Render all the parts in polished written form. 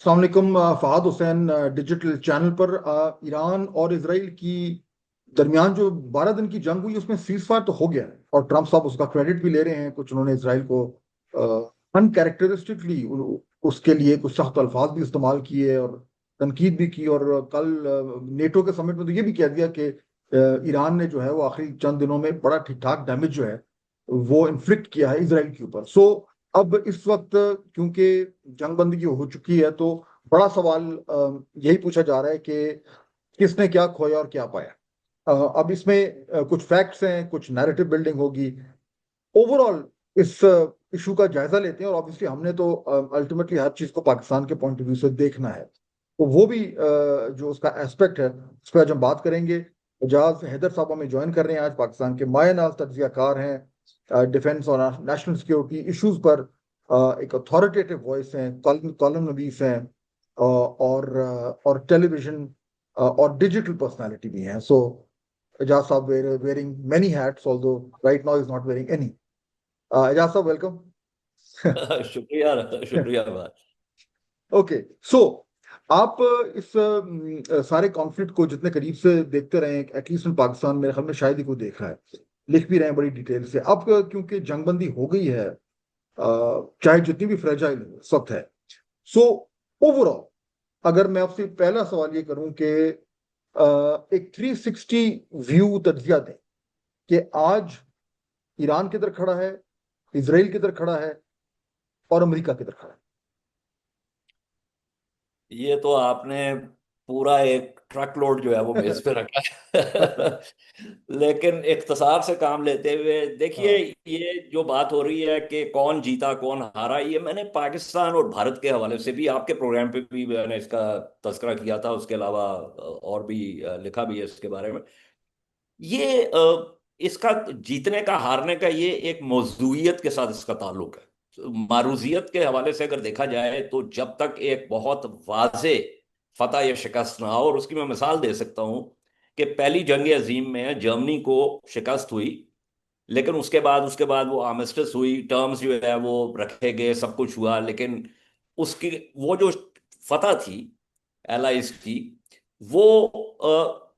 अस्सलाम वालेकुम। Fahad Hussain, digital channel पर। ईरान और इसराइल की दरमियान जो 12 दिन की जंग हुई उसमें सीज फायर तो हो गया है और ट्रंप साहब उसका क्रेडिट भी ले रहे हैं। कुछ उन्होंने इसराइल को अनकैरेक्टरिस्टिकली उसके लिए कुछ सख्त अल्फाज भी इस्तेमाल किए और तनकीद भी की। और कल नेटो के समिट में तो ये भी कह दिया कि ईरान ने जो है वो आखिरी चंद दिनों में बड़ा ठीक ठाक डैमेज जो है वो इन्फ्लिक्ट किया है इसराइल के ऊपर। सो अब इस वक्त क्योंकि जंगबंदी की हो चुकी है तो बड़ा सवाल यही पूछा जा रहा है कि किसने क्या खोया और क्या पाया। अब इसमें कुछ फैक्ट्स हैं, कुछ नैरेटिव बिल्डिंग होगी। ओवरऑल इस इशू का जायजा लेते हैं और ऑब्वियसली हमने तो अल्टीमेटली हर चीज को पाकिस्तान के पॉइंट ऑफ व्यू से देखना है, तो वो भी जो उसका एस्पेक्ट है उस पर आज हम बात करेंगे। एजाज हैदर साहब हमें ज्वाइन कर रहे हैं आज, पाकिस्तान के माय नाज तज्जियाकार हैं, डिफेंस और नेशनल सिक्योरिटी इश्यूज पर एक अथॉरिटेटिव वॉइस हैं, कॉलम नवीस हैं, और टेलीविजन और डिजिटल पर्सनालिटी भी हैं। So Ejaz sahab wearing many hats, although right now is not wearing any. Ejaz sahab, welcome. शुक्रिया शुक्रिया भाई। ओके, सो आप इस सारे कॉन्फ्लिक्ट को जितने करीब से देखते रहे, एटलीस्ट इन पाकिस्तान मेरे ख्याल में शायद ही कोई देख रहा है, लिख भी रहे हैं बड़ी डिटेल से। अब क्योंकि जंगबंदी हो गई है, चाहे जितनी भी फ्रेजाइल इस वक्त है, सो ओवरऑल अगर मैं आपसे पहला सवाल ये करूं कि एक 360 व्यू तज्जिया दें कि आज ईरान किधर खड़ा है, इसराइल किधर खड़ा है और अमेरिका किधर खड़ा है। ये तो आपने पूरा एक ट्रक लोड जो है वो मेज पे रखा है। लेकिन इख्तिसार से काम लेते हुए देखिए, हाँ। ये जो बात हो रही है कि कौन जीता कौन हारा, ये मैंने पाकिस्तान और भारत के हवाले से भी आपके प्रोग्राम पे भी मैंने इसका तज़किरा किया था। उसके अलावा और भी लिखा भी है इसके बारे में। ये इसका जीतने का हारने का ये एक मौजूइयत के साथ इसका ताल्लुक है। तो मारूजियत के हवाले से अगर देखा जाए तो जब तक एक बहुत वाजे फतह या शिकस्त ना हो, और उसकी मैं मिसाल दे सकता हूं कि पहली जंग अजीम में जर्मनी को शिकस्त हुई, लेकिन उसके बाद वो आर्मिस्टिस हुई, टर्म्स जो है वो रखे गए, सब कुछ हुआ, लेकिन उसकी वो जो फतह थी एलाइज की, वो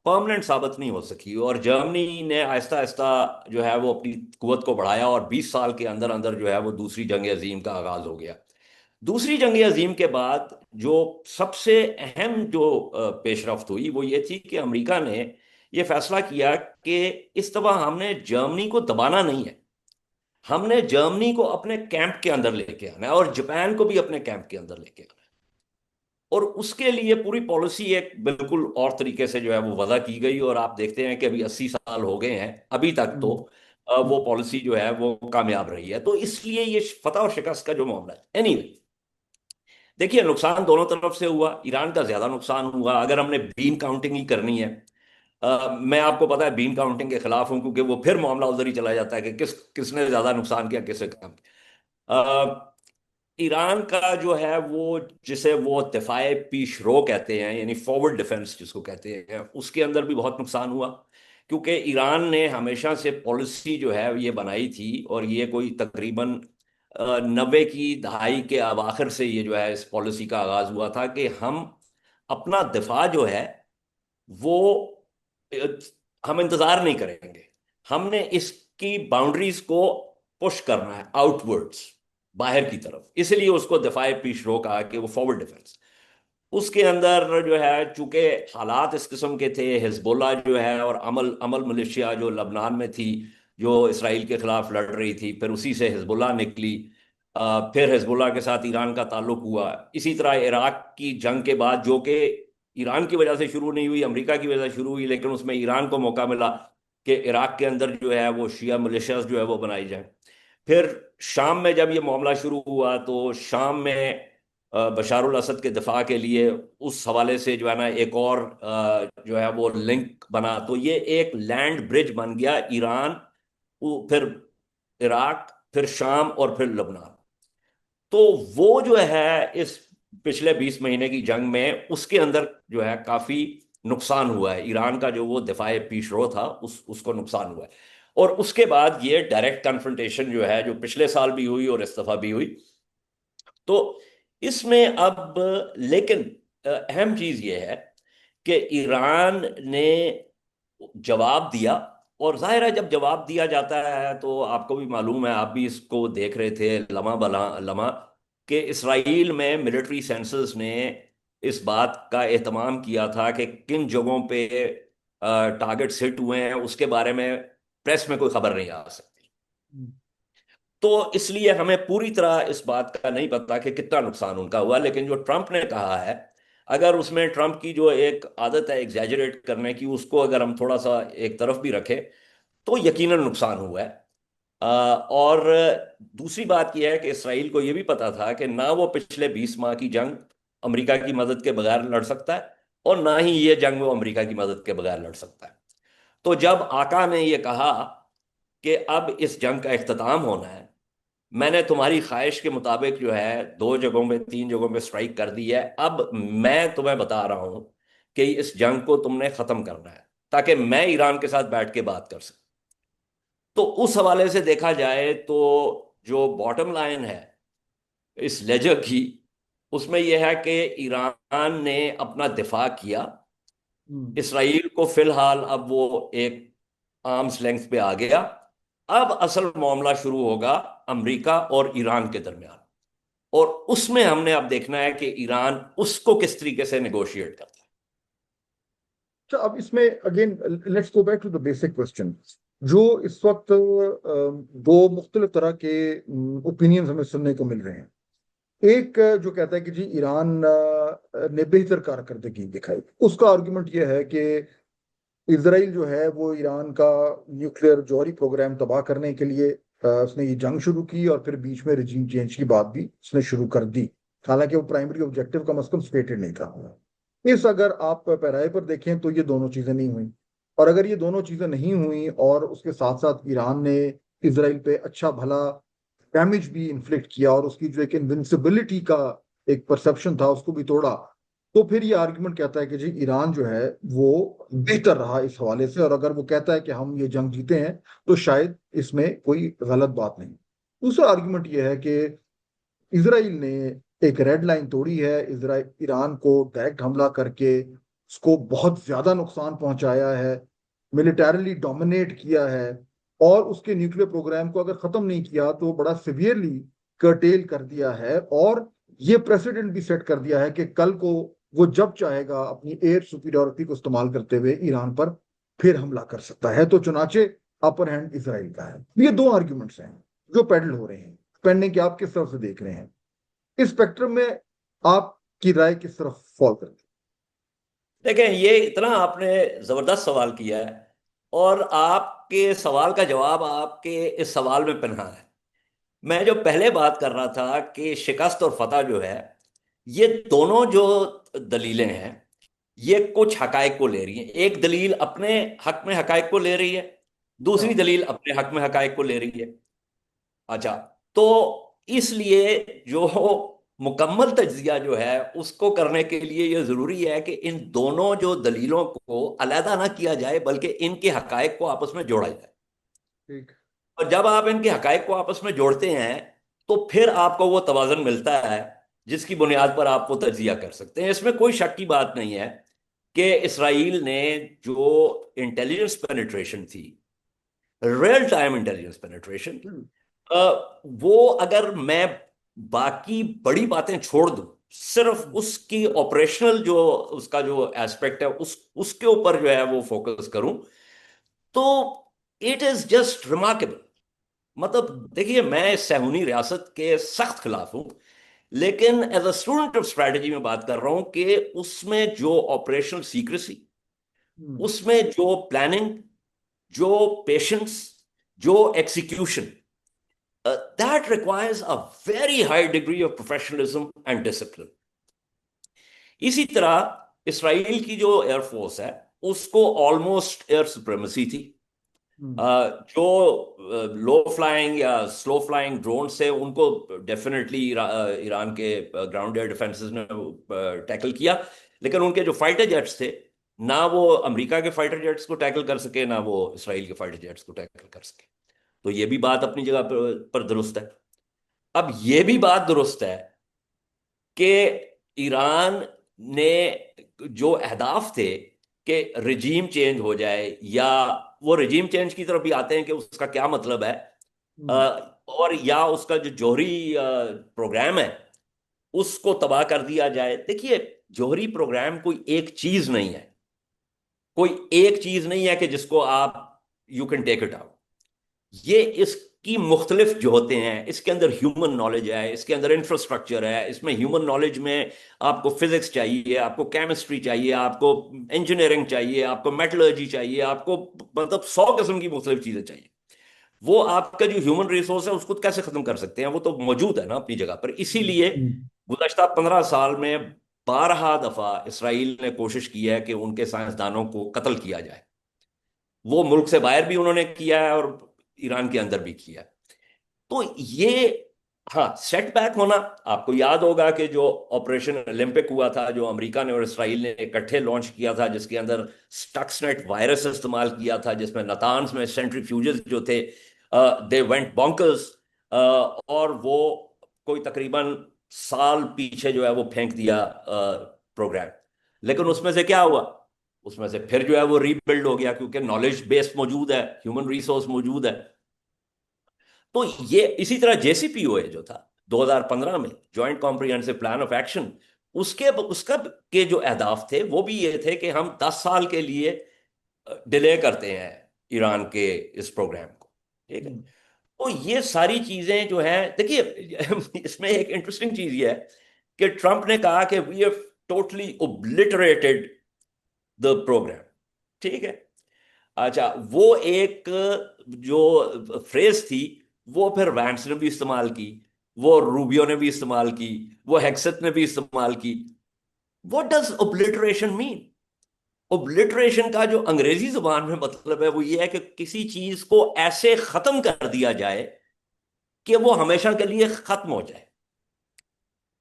परमानेंट साबित नहीं हो सकी। और जर्मनी ने आहिस्ता आहिस्ता जो है वो अपनी कुवत को बढ़ाया और 20 साल के अंदर अंदर जो है वो दूसरी जंग अजीम का आगाज हो गया। दूसरी जंग अजीम के बाद जो सबसे अहम जो पेशरफ्त हुई वो ये थी कि अमेरिका ने ये फैसला किया कि इस दफा हमने जर्मनी को दबाना नहीं है, हमने जर्मनी को अपने कैंप के अंदर लेके आना है और जापान को भी अपने कैंप के अंदर लेके आना है। और उसके लिए पूरी पॉलिसी एक बिल्कुल और तरीके से जो है वो वजह की गई, और आप देखते हैं कि अभी 80 साल हो गए हैं, अभी तक तो हम्म, वो पॉलिसी जो है वो कामयाब रही है। तो इसलिए ये फतह और शिकस्त का जो मामला है, एनीवे, देखिए, नुकसान दोनों तरफ से हुआ। ईरान का ज्यादा नुकसान हुआ अगर हमने बीम काउंटिंग ही करनी है। मैं आपको पता है बीम काउंटिंग के खिलाफ हूं, क्योंकि वो फिर मामला उधर ही चला जाता है कि किसने ज्यादा नुकसान किया, किसने कम। ईरान का जो है वो, जिसे वो दिफाए पीशरो कहते हैं, यानी फॉरवर्ड डिफेंस जिसको कहते हैं, उसके अंदर भी बहुत नुकसान हुआ। क्योंकि ईरान ने हमेशा से पॉलिसी जो है ये बनाई थी, और ये कोई तकरीबन 90 की दहाई के अवाखिर से ये जो है इस पॉलिसी का आगाज हुआ था कि हम अपना दिफा जो है वो अ, हम इंतजार नहीं करेंगे, हमने इसकी बाउंड्रीज को पुश करना है आउटवर्ड्स, बाहर की तरफ। इसलिए उसको दफाए पीशरो कहा कि वो फॉरवर्ड डिफेंस। उसके अंदर जो है चूंकि हालात इस किस्म के थे, हिजबुल्ला जो है और अमल अमल मिलिशिया जो लबनान में थी, जो इसराइल के खिलाफ लड़ रही थी, फिर उसी से हिजबुल्ला निकली। फिर हिजबुल्ला के साथ ईरान का ताल्लुक हुआ। इसी तरह इराक की जंग के बाद, जो कि ईरान की वजह से शुरू नहीं हुई, अमेरिका की वजह से शुरू हुई, लेकिन उसमें ईरान को मौका मिला कि इराक के अंदर जो है वो शिया मिलिशियाज जो है वो बनाई जाए। फिर शाम में जब ये मामला शुरू हुआ तो शाम में बशारुल असद के दिफा के लिए उस हवाले से जो है ना एक और जो है वो लिंक बना, तो ये एक लैंड ब्रिज बन गया ईरान, फिर इराक, फिर शाम और फिर लबनान। तो वो जो है इस पिछले 20 महीने की जंग में उसके अंदर जो है काफी नुकसान हुआ है। ईरान का जो वो दिफाए पीशरो था उसको नुकसान हुआ है। और उसके बाद ये डायरेक्ट कन्फ्रंटेशन जो है, जो पिछले साल भी हुई और इस दफा भी हुई, तो इसमें अब लेकिन अहम चीज ये है कि ईरान ने जवाब दिया। और जाहिर है जब जवाब दिया जाता है तो आपको भी मालूम है, आप भी इसको देख रहे थे लम्हा बला लम्हा, कि इसराइल में मिलिट्री सेंसस ने इस बात का एहतमाम किया था कि किन जगहों पे टारगेट्स हिट हुए हैं उसके बारे में प्रेस में कोई खबर नहीं आ सकती। तो इसलिए हमें पूरी तरह इस बात का नहीं पता कि कितना नुकसान उनका हुआ, लेकिन जो ट्रंप ने कहा है, अगर उसमें ट्रंप की जो एक आदत है एग्जैजरेट करने की, उसको अगर हम थोड़ा सा एक तरफ भी रखें तो यकीनन नुकसान हुआ है। और दूसरी बात यह है कि इसराइल को यह भी पता था कि ना वो पिछले 20 माह की जंग अमेरिका की मदद के बगैर लड़ सकता है, और ना ही ये जंग वो अमेरिका की मदद के बगैर लड़ सकता है। तो जब आका ने यह कहा कि अब इस जंग का इख्तिताम होना है, मैंने तुम्हारी ख्वाहिश के मुताबिक जो है 2 जगहों में 3 जगहों में स्ट्राइक कर दी है, अब मैं तुम्हें बता रहा हूं कि इस जंग को तुमने खत्म करना है ताकि मैं ईरान के साथ बैठ के बात कर सकूं। तो उस हवाले से देखा जाए तो जो बॉटम लाइन है इस लेजर की, उसमें यह है कि ईरान ने अपना दिफा किया। हम्म। इसराइल को फिलहाल अब वो एक आर्म्स लेंथ पे आ गया। अब असल मामला शुरू होगा अमेरिका और ईरान के दरमियान, और उसमें हमने अब देखना है कि ईरान उसको किस तरीके से नेगोशिएट करता है। अच्छा, अब इसमें again let's go back to the basic question. जो इस वक्त दो मुख्तलिफ तरह के ओपिनियंस हमें सुनने को मिल रहे हैं। एक जो कहता है कि जी ईरान ने बेहतर कारकर्दगी दिखाई, उसका आर्गुमेंट यह है कि इसराइल जो है वो ईरान का न्यूक्लियर जौहरी प्रोग्राम तबाह करने के लिए उसने ये जंग शुरू की, और फिर बीच में रिजीम चेंज की बात भी उसने शुरू कर दी। हालांकि वो प्राइमरी ऑब्जेक्टिव कम अज कम स्टेटेड नहीं था। इस अगर आप पैराए पर देखें तो ये दोनों चीजें नहीं हुई। और अगर ये दोनों चीजें नहीं हुई और उसके साथ साथ ईरान ने इसराइल पे अच्छा भला डैमेज भी इन्फ्लिक्ट किया, और उसकी जो एक इनविंसिबिलिटी का एक परसेप्शन था उसको भी तोड़ा, तो फिर ये आर्गुमेंट कहता है कि जी ईरान जो है वो बेहतर रहा इस हवाले से। और अगर वो कहता है कि हम ये जंग जीते हैं तो शायद इसमें कोई गलत बात नहीं। दूसरा आर्गुमेंट ये है कि इसराइल ने एक रेड लाइन तोड़ी है, इसराइल ईरान को डायरेक्ट हमला करके उसको बहुत ज्यादा नुकसान पहुंचाया है, मिलिटरली डोमिनेट किया है, और उसके न्यूक्लियर प्रोग्राम को अगर खत्म नहीं किया तो बड़ा सिवियरली कर्टेल कर दिया है। और ये प्रेसिडेंट भी सेट कर दिया है कि कल को वो जब चाहेगा अपनी एयर सुपीरियोरिटी को इस्तेमाल करते हुए ईरान पर फिर हमला कर सकता है। तो चुनाचे अपर हैंड इसराइल का है। ये दो आर्ग्यूमेंट्स हैं जो पेडल हो रहे हैं, पेंडिंग कि आप किस तरफ से देख रहे हैं। इस स्पेक्ट्रम में आपकी राय किस तरफ फॉल करती देखें, ये इतना आपने जबरदस्त सवाल किया है, और आपके सवाल का जवाब आपके इस सवाल में पन्हा है। मैं जो पहले बात कर रहा था कि शिकस्त और फतह जो है, ये दोनों जो दलीलें हैं, ये कुछ हकायक को ले रही हैं। एक दलील अपने हक में हकायक को ले रही है, है? दूसरी हाँ। दलील अपने हक में हकायक को ले रही है। अच्छा, तो इसलिए जो मुकम्मल तज्जिया जो है उसको करने के लिए ये जरूरी है कि इन दोनों जो दलीलों को अलहदा ना किया जाए, बल्कि इनके हकायक को आपस में जोड़ा जाए। ठीक। और जब आप इनके हकायक को आपस में जोड़ते हैं तो फिर आपको वो तवाज़ुन मिलता है जिसकी बुनियाद पर आप वो तज्जिया कर सकते हैं। इसमें कोई शक की बात नहीं है कि इसराइल ने जो इंटेलिजेंस पेनिट्रेशन थी, रियल टाइम इंटेलिजेंस पेनिट्रेशन, हम्म। वो अगर मैं बाकी बड़ी बातें छोड़ दूं, सिर्फ हम्म। उसकी ऑपरेशनल जो उसका जो एस्पेक्ट है उसके ऊपर जो है वो फोकस करूं, तो इट इज जस्ट रिमार्केबल। मतलब देखिए, मैं इस सहूनी रियासत के सख्त खिलाफ हूं, लेकिन as a student of strategy में बात कर रहा हूं कि उसमें जो ऑपरेशनल सीक्रेसी, हम्म। उसमें जो प्लानिंग, जो पेशेंस, जो execution, that requires a very high degree of professionalism and discipline. इसी तरह इसराइल की जो एयरफोर्स है उसको ऑलमोस्ट एयर सुप्रीमेसी थी। हम्म। जो लो फ्लाइंग या स्लो फ्लाइंग ड्रोन से उनको डेफिनेटली ईरान के ग्राउंड एयर डिफेंसेस ने टैकल किया, लेकिन उनके जो फाइटर जेट्स थे, ना वो अमेरिका के फाइटर जेट्स को टैकल कर सके, ना वो इसराइल के फाइटर जेट्स को टैकल कर सके। तो ये भी बात अपनी जगह पर दुरुस्त है। अब ये भी बात दुरुस्त है कि ईरान ने जो अहदाफ थे कि रिजीम चेंज हो जाए, या वो रिजीम चेंज की तरफ भी आते हैं कि उसका क्या मतलब है, अ, हम्म, और या उसका जो जौहरी प्रोग्राम है उसको तबाह कर दिया जाए। देखिए, जौहरी प्रोग्राम कोई एक चीज नहीं है, कोई एक चीज नहीं है कि जिसको आप you can take it out. ये इसकी मुख्तलिफ जो होते हैं, इसके अंदर ह्यूमन नॉलेज है, इसके अंदर इंफ्रास्ट्रक्चर है, इसमें ह्यूमन नॉलेज में आपको फिजिक्स चाहिए, आपको केमिस्ट्री चाहिए, आपको इंजीनियरिंग चाहिए, आपको मेटलर्जी चाहिए, आपको मतलब 100 किस्म की मुख्तलिफ चीजें चाहिए। वो आपका जो ह्यूमन रिसोर्स है उसको कैसे खत्म कर सकते हैं? वो तो मौजूद है ना अपनी जगह पर। इसीलिए हम्म, गुज़श्ता 15 साल में 12 दफा इसराइल ने कोशिश की है कि उनके साइंसदानों को कत्ल किया जाए। वो मुल्क से बाहर भी उन्होंने किया है और ईरान के अंदर भी किया है। तो ये, हाँ, सेटबैक होना। आपको याद होगा कि जो ऑपरेशन ओलंपिक हुआ था, जो अमेरिका ने और इसराइल ने इकट्ठे लॉन्च किया था, जिसके अंदर स्टक्सनेट वायरस इस्तेमाल किया था, जिसमें नातान्स में सेंट्रीफ्यूजेस जो थे दे वेंट बॉन्कर्स, और वो कोई तकरीबन साल पीछे जो है वो फेंक दिया प्रोग्राम। लेकिन उसमें से क्या हुआ? उसमें से फिर जो है वो रीबिल्ड हो गया, क्योंकि नॉलेज बेस मौजूद है, ह्यूमन रिसोर्स मौजूद है। तो ये इसी तरह जेसीपीओए जो था 2015 में, joint comprehensive plan of action, उसके उसका के जो अहदाफ थे वो भी ये थे कि हम 10 साल के लिए डिले करते हैं ईरान के इस प्रोग्राम को। ठीक है। हम्म, तो ये सारी चीजें जो है, देखिए इसमें एक इंटरेस्टिंग चीज ये है कि ट्रंप ने कहा कि we have totally obliterated the programme. ठीक है। अच्छा, वो एक जो फ्रेज थी, वो फिर वैंस ने भी इस्तेमाल की, वो रूबियो ने भी इस्तेमाल की, वो हेक्सेट ने भी इस्तेमाल की। What does obliteration mean? Obliteration का जो अंग्रेजी जुबान में मतलब है वो ये है कि किसी चीज को ऐसे खत्म कर दिया जाए कि वो हमेशा के लिए खत्म हो जाए।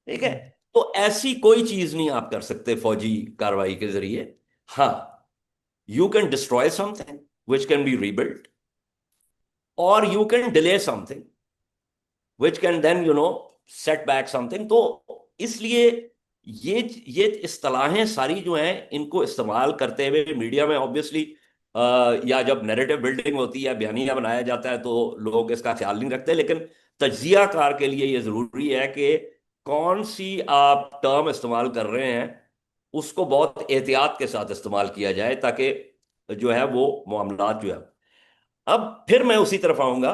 ठीक है। हम्म, तो ऐसी कोई चीज नहीं आप कर सकते फौजी कार्रवाई के जरिए। हाँ, you can destroy something which can be rebuilt, और you can delay something which can then set back something. तो इसलिए ये ये इस्तेलाहें सारी जो हैं, इनको इस्तेमाल करते हुए मीडिया में ऑब्वियसली, या जब नैरेटिव बिल्डिंग होती है, बयानिया बनाया जाता है, तो लोग इसका ख्याल नहीं रखते। लेकिन तज्जिया कार के लिए ये जरूरी है कि कौन सी आप टर्म इस्तेमाल कर रहे हैं उसको बहुत एहतियात के साथ इस्तेमाल किया जाए, ताकि जो है वो मामलात जो है। अब फिर मैं उसी तरफ आऊंगा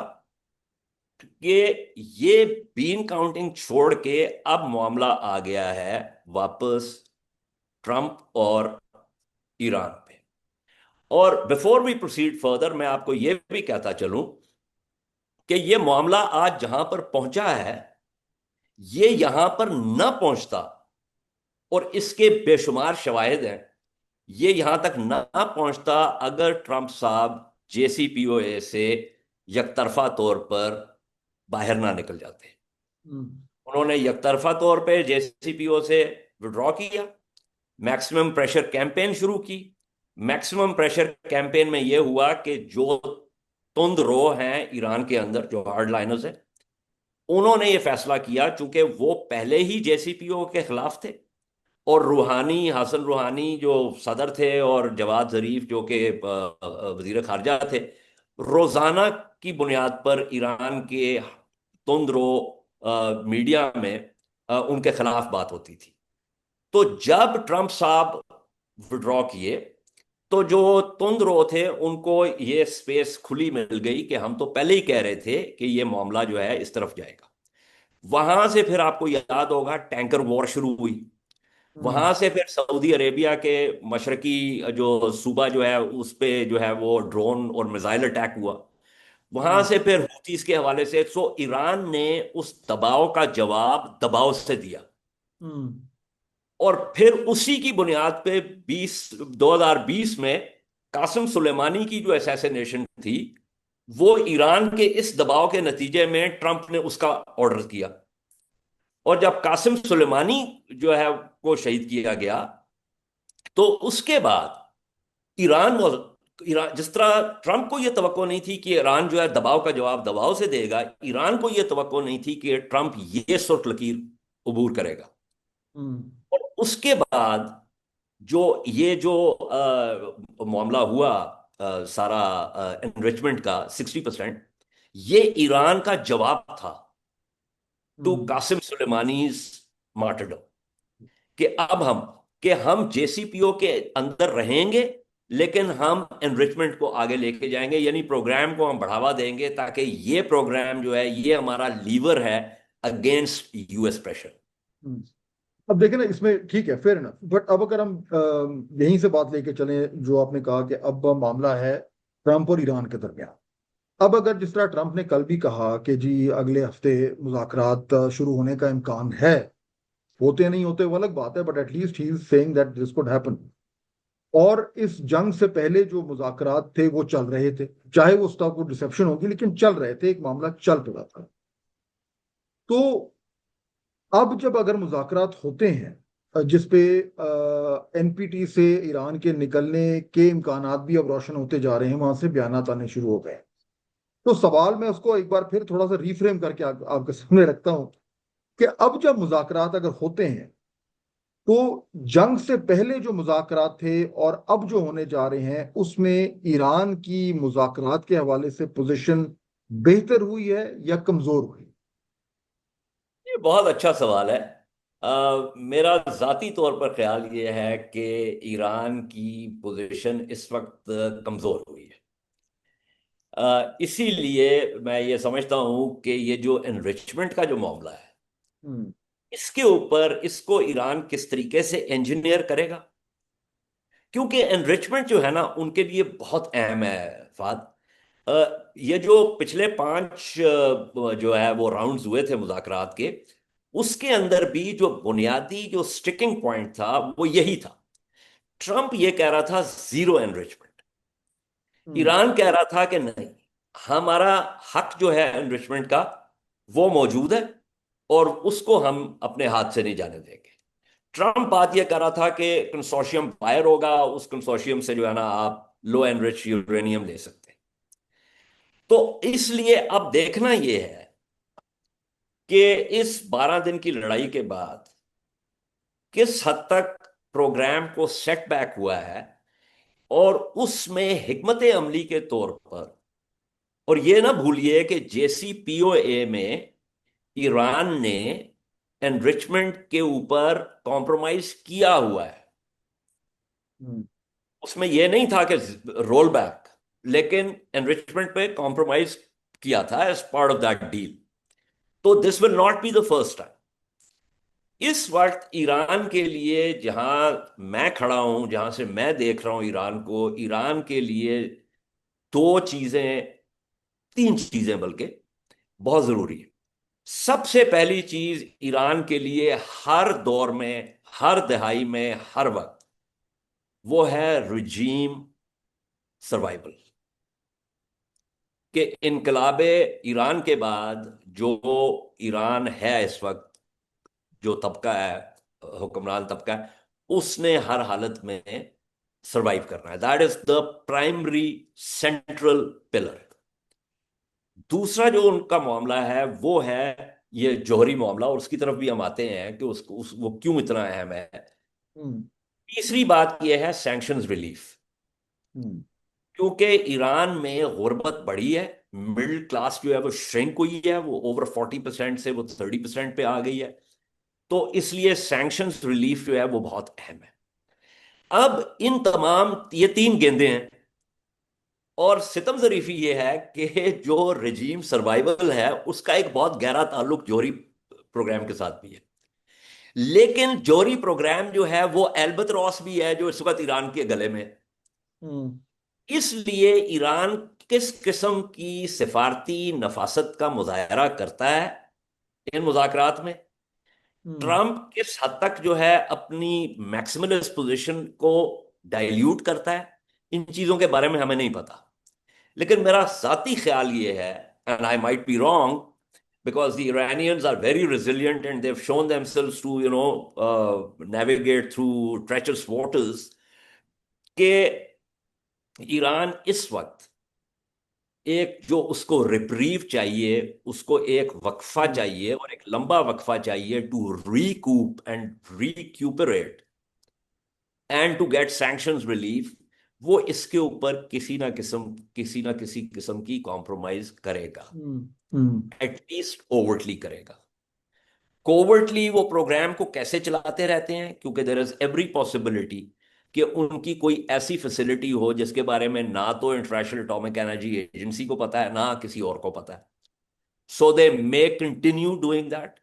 कि ये बीन काउंटिंग छोड़ के अब मामला आ गया है वापस ट्रंप और ईरान पे। और बिफोर वी प्रोसीड फर्दर, मैं आपको ये भी कहता चलूं कि ये मामला आज जहां पर पहुंचा है, ये यहां पर न पहुंचता, और इसके बेशुमार शवाहिद हैं, ये यहां तक ना पहुंचता अगर ट्रंप साहब जेसीपीओए से यकतरफा तौर पर बाहर ना निकल जाते। हम्म, उन्होंने एकतरफा तौर पे जेसीपीओ से विड्रॉ किया, मैक्सिमम प्रेशर कैंपेन शुरू की। मैक्सिमम प्रेशर कैंपेन में यह हुआ कि जो तुंद रो हैं ईरान के अंदर, जो हार्ड लाइनर्स हैं, उन्होंने ये फैसला किया, चूंकि वो पहले ही जेसीपीओ के खिलाफ थे, और रूहानी, हसन रूहानी जो सदर थे, और जवाद जरीफ जो कि वजीर खारजा थे, रोजाना की बुनियाद पर ईरान के तुंदरो मीडिया में उनके खिलाफ बात होती थी। तो जब ट्रंप साहब विड्रॉ किए, तो जो तुंदरो थे उनको ये स्पेस खुली मिल गई कि हम तो पहले ही कह रहे थे कि ये मामला जो है इस तरफ जाएगा। वहां से फिर आपको याद होगा टैंकर वॉर शुरू हुई। हम्म, वहां से फिर सऊदी अरेबिया के मशरकी जो सूबा जो है उस पे जो है वो ड्रोन और मिसाइल अटैक हुआ। वहां हम्म, से फिर हूतीस के हवाले से, सो ईरान ने उस दबाव का जवाब दबाव से दिया। हम्म, और फिर उसी की बुनियाद पे 2020 में कासिम सुलेमानी की जो असैसिनेशन थी, वो ईरान के इस दबाव के नतीजे में ट्रंप ने उसका ऑर्डर किया। और जब कासिम सुलेमानी जो है को शहीद किया गया, तो उसके बाद ईरान ईरान, जिस तरह ट्रंप को यह तवक्को नहीं थी कि ईरान जो है दबाव का जवाब दबाव से देगा, ईरान को यह तवक्को नहीं थी कि ट्रंप ये सुर्ख लकीर अबूर करेगा। हम्म। और उसके बाद जो ये जो मामला हुआ, सारा एनरिचमेंट का 60%, ये ईरान का जवाब था टू हम्म। कासिम सुलेमानीज मार्टरडम, कि अब हम कि हम जेसीपीओ के अंदर रहेंगे, लेकिन हम एनरिचमेंट को आगे लेके जाएंगे, यानी प्रोग्राम को हम बढ़ावा देंगे, ताकि ये प्रोग्राम जो है ये हमारा लीवर है अगेंस्ट यूएस प्रेशर। हम्म। अब देखें ना, इसमें ठीक है, फेयर इनफ, बट अब अगर हम यहीं से बात लेके चलें, जो आपने कहा कि अब मामला है ट्रंप और ईरान के दरमियान। अब अगर जिस तरह ट्रंप ने कल भी कहा कि जी अगले हफ्ते मुज़ाकरात शुरू होने का इम्कान है, होते नहीं होते वो अलग बात है, but at least he is saying that this could happen. और इस जंग से पहले जो मुज़ाकरात थे वो चल रहे थे, चाहे वो उसका कोई रिसेप्शन होगी, लेकिन चल रहे थे, एक मामला चल पड़ा था। तो अब जब अगर मुज़ाकरात होते हैं जिसपे एनपीटी से ईरान के निकलने के इम्कानात भी अब रोशन होते जा रहे हैं, वहां से बयानात आने शुरू हो गए, तो सवाल मैं उसको एक बार फिर थोड़ा सा रिफ्रेम करके आपके सामने रखता हूं कि अब जब मुज़ाकरात अगर होते हैं, तो जंग से पहले जो मुज़ाकरात थे और अब जो होने जा रहे हैं, उसमें ईरान की मुज़ाकरात के हवाले से पोजीशन बेहतर हुई है या कमजोर हुई? ये बहुत अच्छा सवाल है। मेरा जाती तौर पर ख्याल ये है कि ईरान की पोजीशन इस वक्त कमजोर हुई है। इसीलिए मैं ये समझता हूं कि ये जो एनरिचमेंट का जो मामला है, हम्म। इसके ऊपर इसको ईरान किस तरीके से इंजीनियर करेगा, क्योंकि एनरिचमेंट जो है ना उनके लिए बहुत अहम है फाद। ये जो पिछले 5 जो है वो राउंड्स हुए थे मुज़ाकरात के, उसके अंदर भी जो बुनियादी जो स्टिकिंग पॉइंट था वो यही था। ट्रंप ये कह रहा था जीरो एनरिचमेंट, हम्म। ईरान कह रहा था कि नहीं, हमारा हक जो है एनरिचमेंट का वो मौजूद है, और उसको हम अपने हाथ से नहीं जाने देंगे। ट्रंप बात यह कर रहा था कि कंसोर्शियम बाहर होगा, उस कंसोर्शियम से जो है ना आप लो एनरिच यूरेनियम ले सकते हैं। तो इसलिए अब देखना यह है कि इस 12 दिन की लड़ाई के बाद किस हद तक प्रोग्राम को सेटबैक हुआ है, और उसमें हिकमत अमली के तौर पर, और ये ना भूलिए कि जेसीपीओए में ईरान ने एनरिचमेंट के ऊपर कॉम्प्रोमाइज किया हुआ है। हम्म। उसमें यह नहीं था कि रोल बैक, लेकिन एनरिचमेंट पे कॉम्प्रोमाइज किया था as part of that deal. तो this will not be the first time. इस वक्त ईरान के लिए, जहां मैं खड़ा हूं, जहां से मैं देख रहा हूं ईरान को, ईरान के लिए दो चीजें, तीन चीजें बल्कि, बहुत जरूरी है। सबसे पहली चीज ईरान के लिए हर दौर में, हर दहाई में, हर वक्त, वो है रिजीम सर्वाइवल। कि इनकलाबे ईरान के बाद जो ईरान है इस वक्त, जो तबका है, हुक्मरान तबका है, उसने हर हालत में सरवाइव करना है। That is the primary central pillar. दूसरा जो उनका मामला है वो है ये जौहरी मामला, और उसकी तरफ भी हम आते हैं कि वो क्यों इतना अहम है। हम्म। तीसरी बात यह है सैंक्शंस रिलीफ, हम्म। क्योंकि ईरान में गुर्बत बढ़ी है, मिडिल क्लास जो है वो श्रिंक हुई है, वो ओवर 40% से वो 30% पे आ गई है। तो इसलिए सैंक्शंस रिलीफ जो है वो बहुत अहम है। अब इन तमाम, ये तीन गेंदें हैं, और सितम जरीफी ये है कि जो रजीम सर्वाइवल है उसका एक बहुत गहरा ताल्लुक जौहरी प्रोग्राम के साथ भी है। लेकिन जौहरी प्रोग्राम जो है वो एल्बतरॉस भी है जो इस वक्त ईरान के गले में है। हम्म। इसलिए ईरान किस किस्म की सिफारती नफासत का मुजाहरा करता है इन मुज़ाकरात में, हम्म। ट्रंप किस हद तक जो है अपनी मैक्सिमलिस्ट पोजीशन को डाइल्यूट करता है, इन चीजों के बारे में हमें नहीं पता। लेकिन मेरा जाती ख्याल ये है, and I might be wrong, because the Iranians are very resilient and they've shown themselves to, navigate through treacherous waters, कि ईरान इस वक्त एक जो उसको रिप्रीव चाहिए, उसको एक वक्फा हम्म, चाहिए और एक लंबा वक्फा चाहिए to recoup and recuperate and to get sanctions relief, वो इसके ऊपर किसी ना किसी किस्म की कॉम्प्रोमाइज करेगा, हम्म, हम्म, एटलीस्ट ओवरटली करेगा। कोवर्टली वो प्रोग्राम को कैसे चलाते रहते हैं, क्योंकि देयर इज एवरी पॉसिबिलिटी कि उनकी कोई ऐसी फैसिलिटी हो जिसके बारे में ना तो इंटरनेशनल एटॉमिक एनर्जी एजेंसी को पता है ना किसी और को पता है। So they may continue doing that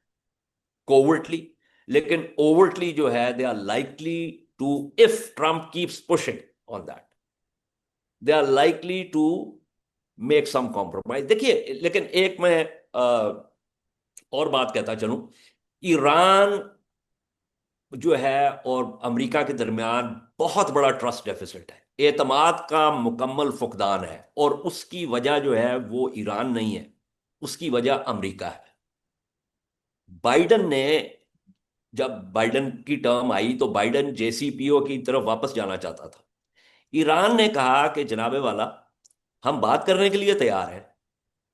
covertly, लेकिन ओवर्टली जो है they are likely to, if Trump keeps pushing on that, they are likely to make some compromise. देखिए, लेकिन एक मैं और बात कहता चलूं, ईरान जो है और अमेरिका के दरमियान बहुत बड़ा ट्रस्ट डेफिसिट है, एतमाद का मुकम्मल फुकदान है, और उसकी वजह जो है वो ईरान नहीं है, उसकी वजह अमेरिका है। बाइडन ने, जब बाइडन की टर्म आई तो बाइडन जेसीपीओ की तरफ वापस जाना चाहता था। ईरान ने कहा कि जनाबे वाला, हम बात करने के लिए तैयार हैं,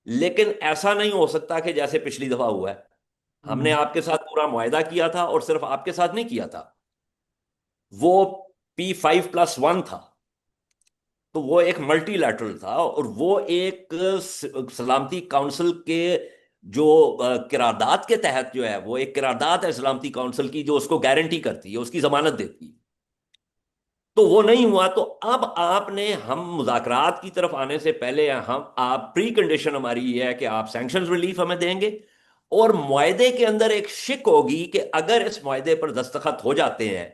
लेकिन ऐसा नहीं हो सकता कि जैसे पिछली दफा हुआ है। हमने हम्म, आपके साथ पूरा मुआहदा किया था, और सिर्फ आपके साथ नहीं किया था, वो P5+1 था, तो वो एक मल्टीलैटरल था, और वो एक सलामती काउंसिल के जो किरारदाद के तहत जो है, वो एक किरारदाद है सलामती काउंसिल की जो उसको गारंटी करती है, उसकी जमानत देती है। तो वो नहीं हुआ, तो अब आपने, हम मुज़ाकरात की तरफ आने से पहले हम, आप प्री कंडीशन हमारी ये है कि आप सैंक्शंस रिलीफ हमें देंगे, और मुआहदे के अंदर एक शिक होगी कि अगर इस मुआहदे पर दस्तखत हो जाते हैं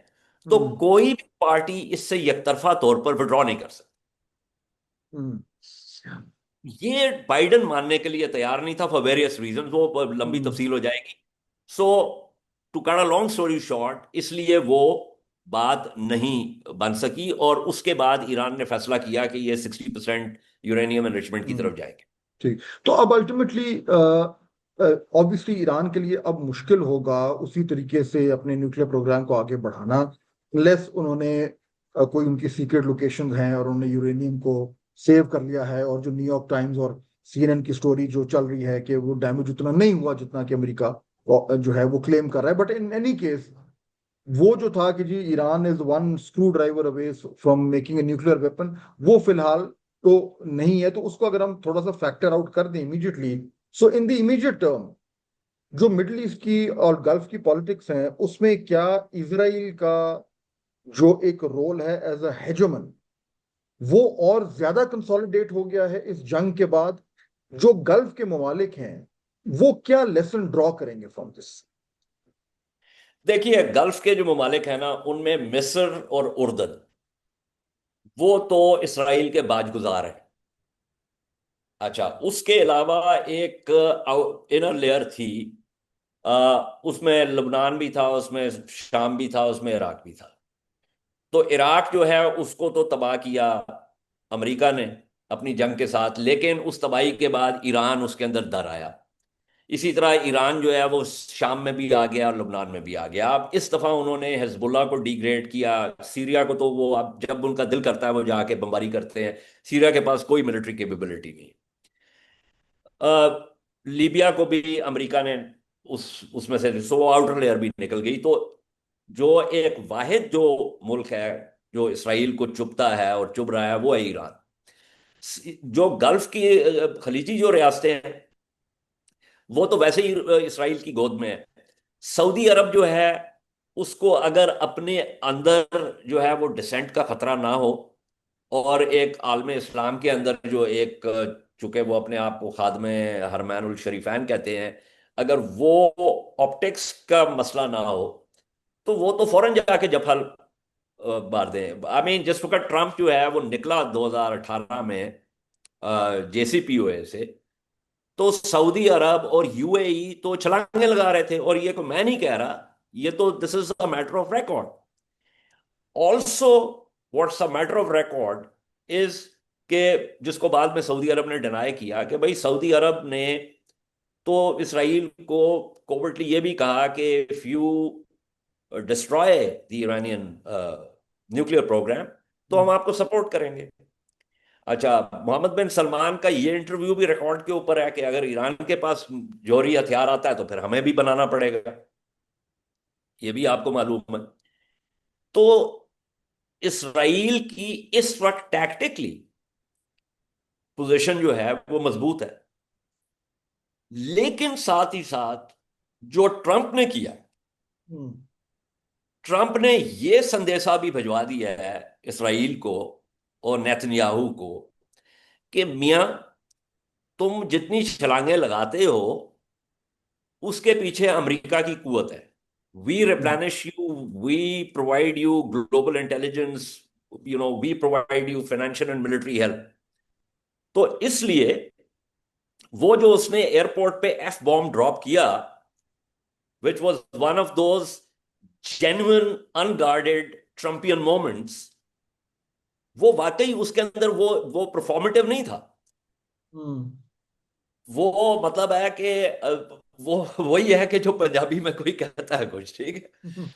तो हम्म, कोई भी पार्टी इससे एकतरफा तौर पर विड्रॉ नहीं कर सकती। हम्म, ये बाइडन मानने के लिए तैयार नहीं था फॉर वेरियस रीजन, वो लंबी हम्म, तफसील हो जाएगी। So to cut a long story short, इसलिए वो बात नहीं बन सकी, और उसके बाद ईरान ने फैसला किया कि ये 60% यूरेनियम एनरिचमेंट की हम्म। तरफ जाएंगे। ठीक। तो अब अल्टीमेटली ऑब्वियसली ईरान के लिए अब मुश्किल होगा उसी तरीके से अपने न्यूक्लियर प्रोग्राम को आगे बढ़ाना, लेस उन्होंने कोई उनकी सीक्रेट लोकेशंस हैं और उन्होंने यूरेनियम को सेव कर लिया है, और जो न्यूयॉर्क टाइम्स और सीएनएन की स्टोरी जो चल रही है कि वो डैमेज उतना नहीं हुआ जितना कि अमेरिका जो है वो क्लेम कर रहा है। बट इन एनी केस, वो जो था कि जी Iran is one screwdriver away from making a nuclear weapon, वो फिलहाल तो नहीं है। तो उसको अगर हम थोड़ा सा फैक्टर आउट कर दें immediately, so in the immediate term जो मिडिल ईस्ट की और गल्फ की पॉलिटिक्स हैं, उसमें क्या इजराइल का जो एक रोल है एज अ हेजमन, वो और ज्यादा कंसोलिडेट हो गया है इस जंग के बाद? जो गल्फ के ममालिक हैं वो क्या लेसन ड्रॉ करेंगे फ्रॉम दिस? देखिए, गल्फ के जो ममालिक हैं ना, उनमें मिस्र और उर्दन, वो तो इसराइल के बाजगुजार हैं। अच्छा, उसके अलावा एक इनर लेयर थी, उसमें लबनान भी था, उसमें शाम भी था, उसमें इराक भी था। तो इराक जो है उसको तो तबाह किया अमेरिका ने अपनी जंग के साथ, लेकिन उस तबाही के बाद ईरान उसके अंदर दर आया। इसी तरह ईरान जो है वो शाम में भी आ गया और लबनान में भी आ गया। अब इस दफा उन्होंने हिजबुल्लाह को डिग्रेड किया, सीरिया को तो वो अब जब उनका दिल करता है वो जाके बमबारी करते हैं। सीरिया के पास कोई मिलिट्री कैपेबिलिटी नहीं। लीबिया को भी अमेरिका ने उसमें से, सो आउटर लेयर भी निकल गई। तो जो एक वाहिद जो मुल्क है जो इसराइल को चुभता है और चुभ रहा है, वो है ईरान। जो गल्फ की खलीजी जो रियासतें हैं, वो तो वैसे ही इसराइल की गोद में है। सऊदी अरब जो है, उसको अगर अपने अंदर जो है वो डिसेंट का खतरा ना हो, और एक आलम इस्लाम के अंदर जो एक, चूंकि वो अपने आप को खादमे हरमैनुल शरीफैन कहते हैं, अगर वो ऑप्टिक्स का मसला ना हो, तो वो तो फौरन जाके जफल मार दें। आई मीन, जिस वक्त ट्रम्प जो है वो निकला 2018 में जेसीपीओए से, तो सऊदी अरब और यूएई तो छलांगे लगा रहे थे, और ये को मैं नहीं कह रहा, ये तो this is a matter of record. Also what's a matter of record is के, जिसको बाद में सऊदी अरब ने डिनाई किया कि भाई सऊदी अरब ने तो इसराइल को कोवर्टली ये भी कहा कि if you destroy the Iranian nuclear program, तो हम आपको सपोर्ट करेंगे। अच्छा, मोहम्मद बिन सलमान का ये इंटरव्यू भी रिकॉर्ड के ऊपर है कि अगर ईरान के पास जौहरी हथियार आता है तो फिर हमें भी बनाना पड़ेगा। ये भी आपको मालूम है। तो इसराइल की इस वक्त टैक्टिकली पोजीशन जो है वो मजबूत है। लेकिन साथ ही साथ जो ट्रंप ने किया, हम्म। ट्रंप ने ये संदेशा भी भिजवा दिया है इसराइल को और नेतन्याहू को कि मियां, तुम जितनी छलांगे लगाते हो उसके पीछे अमेरिका की कुवत है। We hmm. Replenish you, we provide you global intelligence, we provide you financial and military help. तो इसलिए वो जो उसने एयरपोर्ट पे एफ बॉम्ब ड्रॉप किया, which was one of those genuine unguarded Trumpian moments, वो वाकई उसके अंदर वो परफॉर्मेटिव नहीं था। हम्म। वो मतलब है कि वो वही है कि जो पंजाबी में कोई कहता है कुछ, ठीक है। हम्म।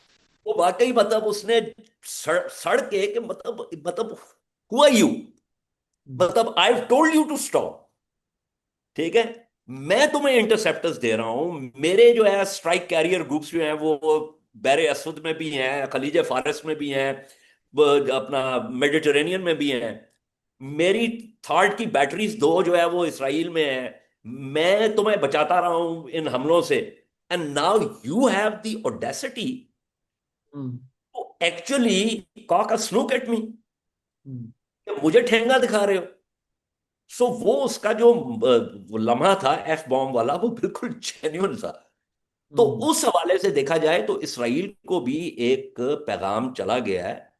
वो वाकई मतलब उसने सड़ के कि मतलब हुआ यू, मतलब I told you to stop, ठीक है। मैं तुम्हें इंटरसेप्टर्स दे रहा हूं, मेरे जो है स्ट्राइक कैरियर ग्रुप्स जो हैं वो बहरे असवद में भी हैं, खलीज फारस में भी हैं, वो अपना मेडिटेरेनियन में भी हैं। मेरी थर्ड की बैटरीज दो जो है वो इसराइल में है। मैं तुम्हें बचाता रहा हूं इन हमलों से, and now you have the audacity hmm. To actually cock a snook at me, hmm. मुझे ठेंगा दिखा रहे हो। सो वो उसका जो वो लम्हा था एफ बॉम्ब वाला, वो बिल्कुल जेन्युइन था। तो हम्म। उस हवाले से देखा जाए तो इसराइल को भी एक पैगाम चला गया है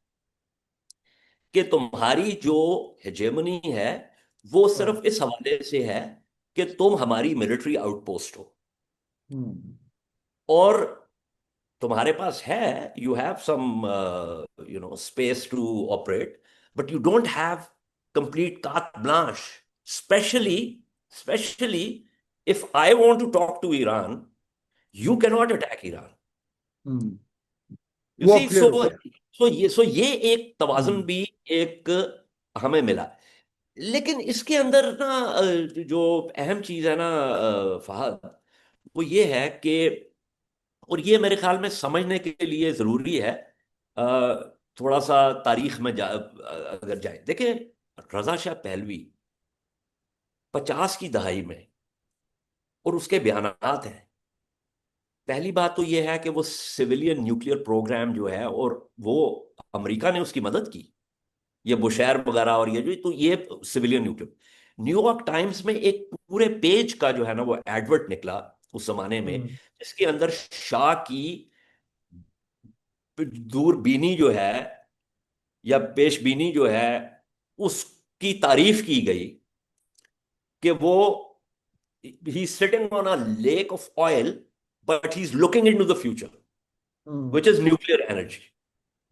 कि तुम्हारी जो हेजेमनी है वो हाँ। सिर्फ इस हवाले से है कि तुम हमारी मिलिट्री आउटपोस्ट हो, हम्म। और तुम्हारे पास है, you have some space to operate, but you don't have complete carte blanche. Especially especially if I want to talk to Iran, you can not attack Iran. Hmm. You वो see, अब clear हो गया। सो ये एक तवाज़ुन हम्म। भी एक हमें मिला। लेकिन इसके अंदर ना जो अहम चीज है ना फहद, वो ये है कि, और ये मेरे ख्याल में समझने के लिए जरूरी है, अ, थोड़ा सा तारीख में अगर जाए देखिए, रजा शाह पहलवी 50 की दहाई में और उसके बयानात हैं। पहली बात तो ये है कि वो सिविलियन न्यूक्लियर प्रोग्राम जो है, और वो अमेरिका ने उसकी मदद की, ये बुशैर वगैरह, और ये जो तो ये सिविलियन न्यूक्लियर। न्यूयॉर्क टाइम्स में एक पूरे पेज का जो है ना वो एडवर्ट निकला उस जमाने में, हम्म। जिसके अंदर शाह की दूरबीनी जो है या पेशबीनी जो है उसकी तारीफ की गई कि वो he sitting on a lake of oil but he is looking into the future hmm. Which is nuclear energy.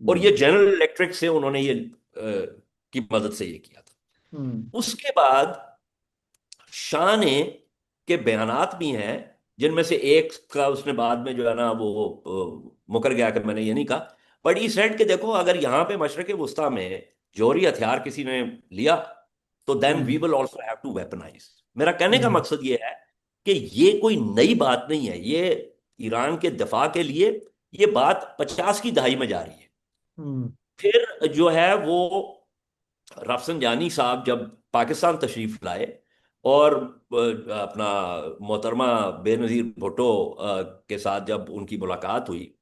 और ये हम्म। जनरल इलेक्ट्रिक से उन्होंने ये की मदद से ये किया था। हम्म। उसके बाद शाह ने के बयानात भी हैं, जिनमें से एक का उसने बाद में जो है ना वो मुकर गया कि मैंने ये नहीं कहा। बट ही सेड कि देखो, अगर यहाँ पे मशरक़ वुस्ता में जौहरी हथियार किसी ने लिया तो then we hmm. Will also have to weaponize. मेरा कहने का हम्म। मकसद ये है कि ये कोई नई बात नहीं है, ये ईरान के दिफा के लिए ये बात 50 की दहाई में जा रही है। हम्म। फिर जो है वो रफसंजानी साहब जब पाकिस्तान तशरीफ लाए और अपना मोहतरमा बेनज़ीर भुट्टो के साथ जब उनकी मुलाकात हुई,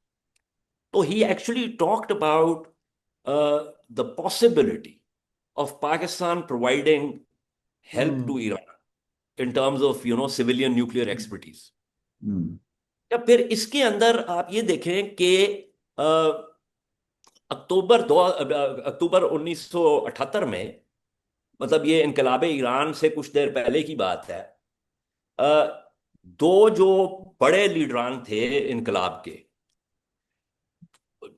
तो he actually talked about the possibility of Pakistan providing help hmm. To Iran in terms of civilian nuclear expertise. Hmm. या फिर इसके अंदर आप ये देखें कि अ, अक्टूबर 1978 में, मतलब ये इनकलाब ईरान से कुछ देर पहले की बात है, अ, दो जो बड़े लीडरान थे इनकलाब के,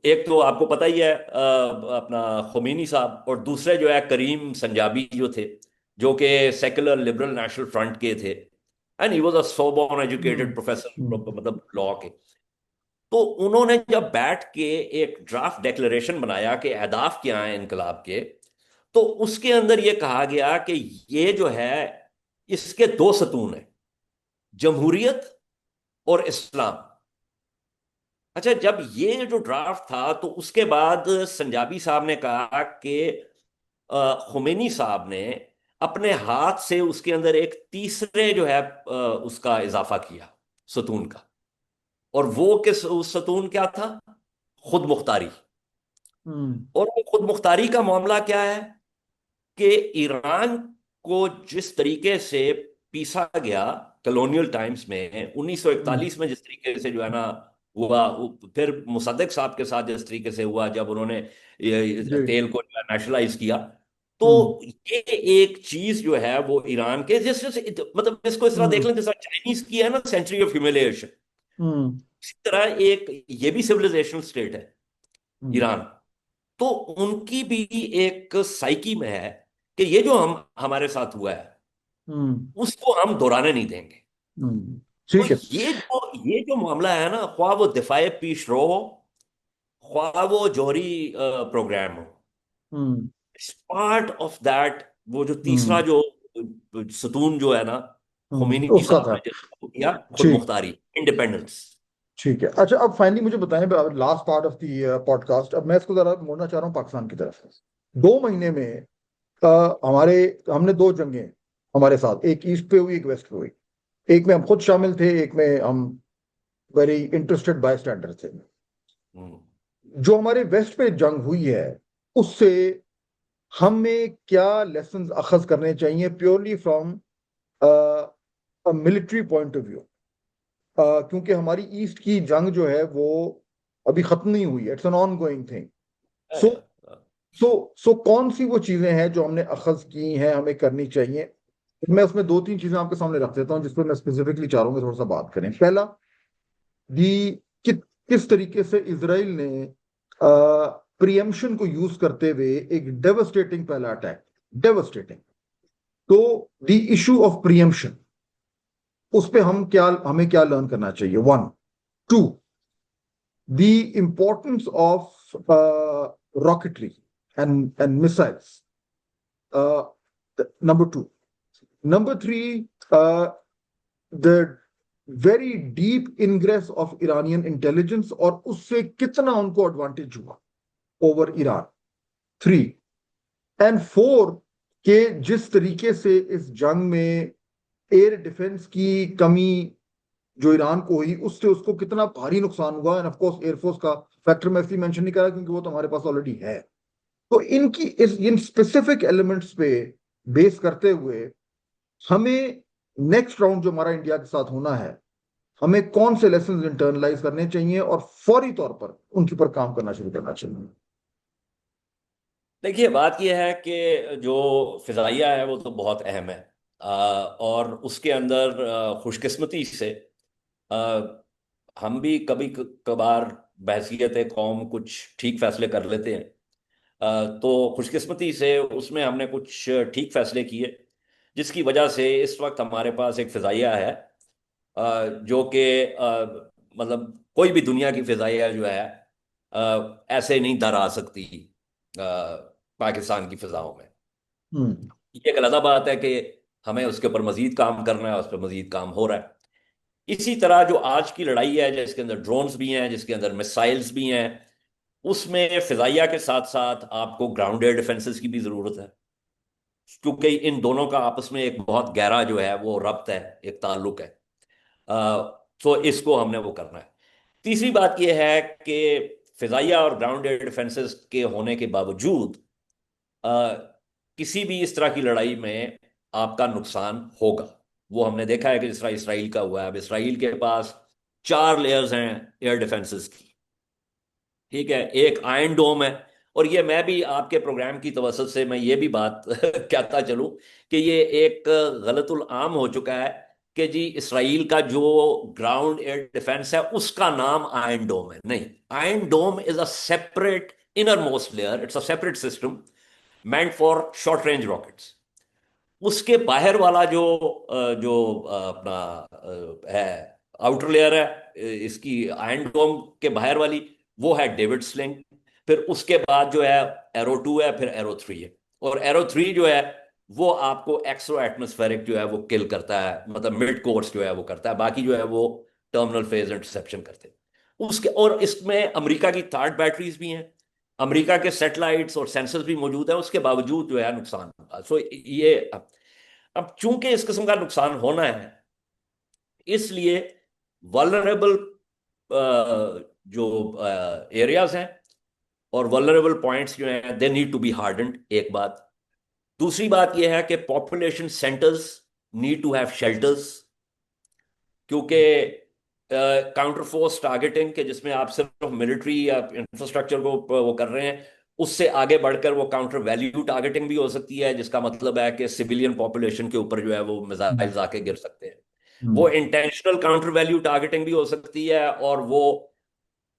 एक तो आपको पता ही है अपना खुमैनी साहब, और दूसरे जो है करीम संजाबी जो थे, जो कि सेकुलर लिबरल नेशनल फ्रंट के थे, and he was a Sorbonne educated hmm. Professor hmm. मतलब लॉ के। तो उन्होंने जब बैठ के एक ड्राफ्ट डेक्लेरेशन बनाया कि अहदाफ क्या हैं इनकलाब के, तो उसके अंदर ये कहा गया कि ये जो है, इसके दो सतून हैं, जमहूरियत और इस्लाम। अच्छा, जब ये जो ड्राफ्ट था तो उसके बाद संजाबी साहब ने कहा कि खुमैनी साहब ने अपने हाथ से उसके अंदर एक तीसरे जो है उसका इजाफा किया, सतून का। और वो किस उस सतून क्या था? खुद मुख्तारी। हम्म। और वो खुद मुख्तारी का मामला क्या है कि ईरान को जिस तरीके से पीसा गया कॉलोनियल टाइम्स में, हम्म। 1941 में जिस तरीके से जो है ना हुआ, फिर मुसद्दक साहब के साथ जिस तरीके से हुआ जब उन्होंने जी। तेल को नेशनलाइज किया। तो हम्म। ये एक चीज जो है वो ईरान के जैसे मतलब इसको इस तरह देख हम्म। लें जैसा चाइनीज की है ना सेंचुरी ऑफ ह्यूमिलिएशन, हम्म। इसी तरह एक ये भी सिविलाइजेशनल स्टेट है हम्म। ईरान। तो उनकी भी एक साइकी में है कि ये जो हम हमारे साथ हुआ है हम्म। उसको हम दोहराने नहीं देंगे। तो ठीक है। ये जो मामला है ना, ख्वाह वो दिफाए पीश रो हो, ख्वाह वो जौहरी प्रोग्राम हो, हम्म। पार्ट ऑफ दैट, वो जो तीसरा हम्म। जो सतून जो है ना, खुमैनी उसका साहब था। ने जिसको किया, खुद ठीक। मुख्तारी, इंडिपेंडेंस। ठीक है। अच्छा, अब फाइनली मुझे बताएं, last part of the podcast, अब मैं इसको जरा मोड़ना चाह रहा हूँ पाकिस्तान की तरफ। 2 महीने में हमारे हमने 2 जंगें हमारे साथ, एक ईस्ट पे हुई, एक वेस्ट पे हुई। एक में हम खुद शामिल थे, एक में हम वेरी इंटरेस्टेड बाय स्टैंडर्ड थे। हम्म। जो हमारे वेस्ट पे जंग हुई है, उससे हमें क्या लेसन्स अखज करने चाहिए, purely from military point of view. क्योंकि हमारी ईस्ट की जंग जो है वो अभी खत्म नहीं हुई है, it's an ongoing thing. So so so कौन सी वो चीजें हैं जो हमने अखज की हैं, हमें करनी चाहिए। मैं उसमें 2-3 चीजें आपके सामने रख देता हूँ जिस पर मैं स्पेसिफिकली चाह रहा हूँ कि थोड़ा सा बात करें। पहला, दी कि, किस तरीके से इसराइल ने प्रियम्पशन को यूज करते हुए एक डेवस्टेटिंग पहला अटैक, डेवस्टेटिंग। तो द इशू ऑफ प्रियम्पशन, उस पे हमें क्या लर्न करना चाहिए, 1। 2, the importance of rocketry and missiles. Uh, number 2. Number 3, the very deep ingress of Iranian intelligence और उससे कितना उनको एडवांटेज हुआ ओवर ईरान। 3 एंड 4, के जिस तरीके से इस जंग में एयर डिफेंस की कमी जो ईरान को हुई, उससे उसको कितना भारी नुकसान हुआ। एंड ऑफ कोर्स एयरफोर्स का फैक्टर मैं इसलिए मेंशन नहीं कर रहा क्योंकि वो तो हमारे पास ऑलरेडी है। तो इन स्पेसिफिक एलिमेंट्स पे बेस करते हुए हमें नेक्स्ट राउंड जो हमारा इंडिया के साथ होना है, हमें कौन से लेसन इंटरनलाइज करने चाहिए और फौरी तौर पर उनके ऊपर काम करना शुरू करना चाहिए। देखिए, बात यह है कि जो फिजाइया है वो तो बहुत अहम है। और उसके अंदर खुशकिस्मती से आ, हम भी कभी कभार बहसीत कौम कुछ ठीक फैसले कर लेते हैं। तो खुशकिस्मती से उसमें हमने कुछ ठीक फैसले किए, जिसकी वजह से इस वक्त हमारे पास एक फिजाइया है जो कि मतलब कोई भी दुनिया की फिजाइया जो है ऐसे नहीं डरा सकती पाकिस्तान की फिजाओं में। हम्म। ये एक अलग बात है कि हमें उसके ऊपर मजीद काम करना है, उस पर मजीद काम हो रहा है। इसी तरह जो आज की लड़ाई है जिसके अंदर ड्रोन्स भी हैं, जिसके अंदर मिसाइल्स भी हैं, उसमें फिजाइया के साथ साथ आपको ग्राउंड एयर डिफेंसेस की भी जरूरत है, क्योंकि इन दोनों का आपस में एक बहुत गहरा जो है वो रब्त है, एक ताल्लुक है। तो इसको हमने वो करना है। तीसरी बात यह है कि फिजाइया और ग्राउंड एयर डिफेंसेस के होने के बावजूद अ, किसी भी इस तरह की लड़ाई में आपका नुकसान होगा। वो हमने देखा है कि जिस तरह इसराइल का हुआ है। अब इसराइल के पास 4 लेयर्स हैं एयर डिफेंसेस की, ठीक है, एक आयरन डोम है। और ये मैं भी आपके प्रोग्राम की तवसत से मैं ये भी बात कहता चलूं कि ये एक गलतुल आम हो चुका है कि जी इसराइल का जो ग्राउंड एयर डिफेंस है उसका नाम आयरन डोम है। नहीं, iron dome is a separate inner most layer, it's a separate system meant for short range rockets. उसके बाहर वाला जो अपना है आउटर लेयर है इसकी आयरन डोम के बाहर वाली, वो है डेविड स्लिंग। फिर उसके बाद जो है एरो 2 है, फिर एरो 3 है। और एरो 3 जो है वो आपको एक्सो एटमोस्फेरिक जो है वो किल करता है, मतलब मिड कोर्स जो है वो करता है, बाकी जो है वो टर्मिनल फेज इंटरसेप्शन करते हैं उसके। और इसमें अमेरिका की थर्ड बैटरीज भी हैं, अमेरिका के सैटेलाइट्स और सेंसर्स भी मौजूद हैं, उसके बावजूद जो है नुकसान होगा। सो ये अब चूंकि इस किस्म का नुकसान होना है, इसलिए वल्नरेबल जो एरियाज हैं और वल्नरेबल पॉइंट्स जो हैं they need to be hardened, एक बात। दूसरी बात यह है कि population centres need to have shelters, क्योंकि काउंटर फोर्स टारगेटिंग के जिसमें आप सिर्फ मिलिट्री या इंफ्रास्ट्रक्चर को वो कर रहे हैं, उससे आगे बढ़कर वो काउंटर वैल्यू टारगेटिंग भी हो सकती है, जिसका मतलब है कि सिविलियन पॉपुलेशन के ऊपर जो है वो मिसाइल्स आके गिर सकते हैं। वो हम्म, इंटेंशनल काउंटर वैल्यू टारगेटिंग भी हो सकती है, और वो